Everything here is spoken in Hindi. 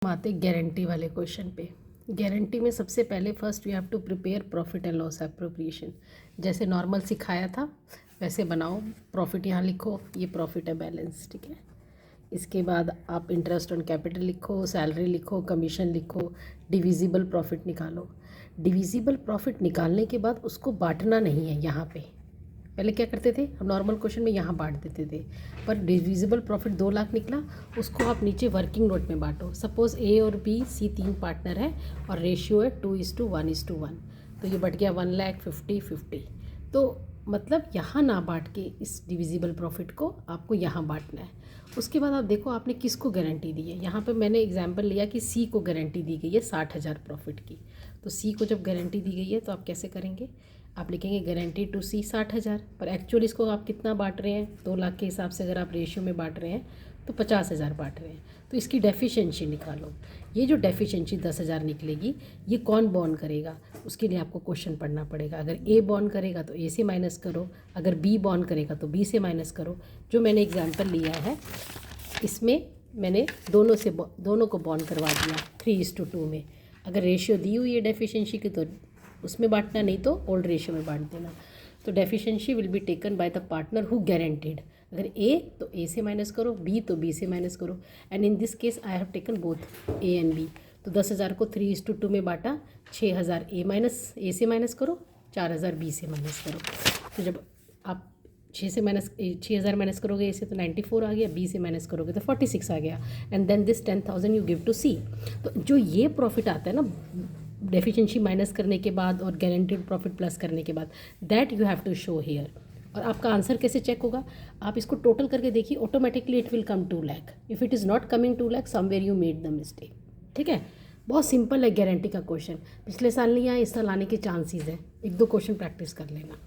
हम आते गारंटी वाले क्वेश्चन पे। गारंटी में सबसे पहले first you have to prepare profit and loss appropriation. जैसे नॉर्मल सिखाया था वैसे बनाओ। प्रॉफिट यहाँ लिखो, ये प्रॉफिट है बैलेंस, ठीक है। इसके बाद आप इंटरेस्ट ऑन कैपिटल लिखो, सैलरी लिखो, कमीशन लिखो, डिविजिबल प्रॉफिट निकालो। डिविजिबल प्रॉफिट निकालने के बाद उसको बांटना नहीं है। यहाँ पे पहले क्या करते थे हम, नॉर्मल क्वेश्चन में यहाँ बांट देते थे, पर डिविजिबल प्रॉफिट 2 लाख निकला, उसको आप नीचे वर्किंग नोट में बांटो। सपोज़ ए और बी सी 3 पार्टनर है और रेशियो है 2:1:1, तो ये बढ़ गया 1,50,50। तो मतलब यहाँ ना बांट के इस डिविजिबल प्रॉफिट को आपको यहाँ बांटना है। उसके बाद आप देखो आपने किसको गारंटी दी है। यहाँ पे मैंने एग्जांपल लिया कि सी को गारंटी दी गई है 60,000 प्रॉफिट की। तो सी को जब गारंटी दी गई है तो आप कैसे करेंगे, आप लिखेंगे गारंटी टू सी 60,000, पर एक्चुअली इसको आप कितना बांट रहे हैं, 2 लाख के हिसाब से अगर आप रेशियो में बांट रहे हैं तो 50,000 बांट रहे हैं। तो इसकी डेफिशिएंसी निकालो। ये जो डेफिशिएंसी 10,000 निकलेगी ये कौन बॉर्न करेगा, उसके लिए आपको क्वेश्चन पढ़ना पड़ेगा। अगर ए बॉर्न करेगा तो ए से माइनस करो, अगर बी बॉर्न करेगा तो बी से माइनस करो। जो मैंने एग्जाम्पल लिया है इसमें मैंने दोनों को बॉर्न करवा दिया 3:2 में। अगर रेशियो दी हुई है डेफिशिएंसी की तो उसमें बांटना, नहीं तो ओल्ड रेशियो में बांट देना। तो deficiency will be taken by the partner who guaranteed. अगर ए तो ए से माइनस करो, बी तो बी से माइनस करो, and in this case I have taken both A and B. तो 10,000 को 3:2 में बांटा, 6,000 ए से माइनस करो, 4,000 बी से माइनस करो। तो जब आप 6,000 माइनस करोगे ए से तो 94 आ गया, बी से माइनस करोगे तो 46 आ गया, and then this 10,000 you give to C. तो जो ये प्रॉफिट आता है ना डेफिशिएंसी माइनस करने के बाद और गारंटीड प्रॉफिट प्लस करने के बाद, that you have to show here. और आपका आंसर कैसे चेक होगा, आप इसको टोटल करके देखिए, automatically it will come 2 lakh. If it is not coming 2 lakh, somewhere you made the mistake, ठीक है। बहुत सिंपल है गारंटी का क्वेश्चन, पिछले साल नहीं आया, इस साल आने के चांसेस हैं। 1-2 क्वेश्चन प्रैक्टिस कर लेना।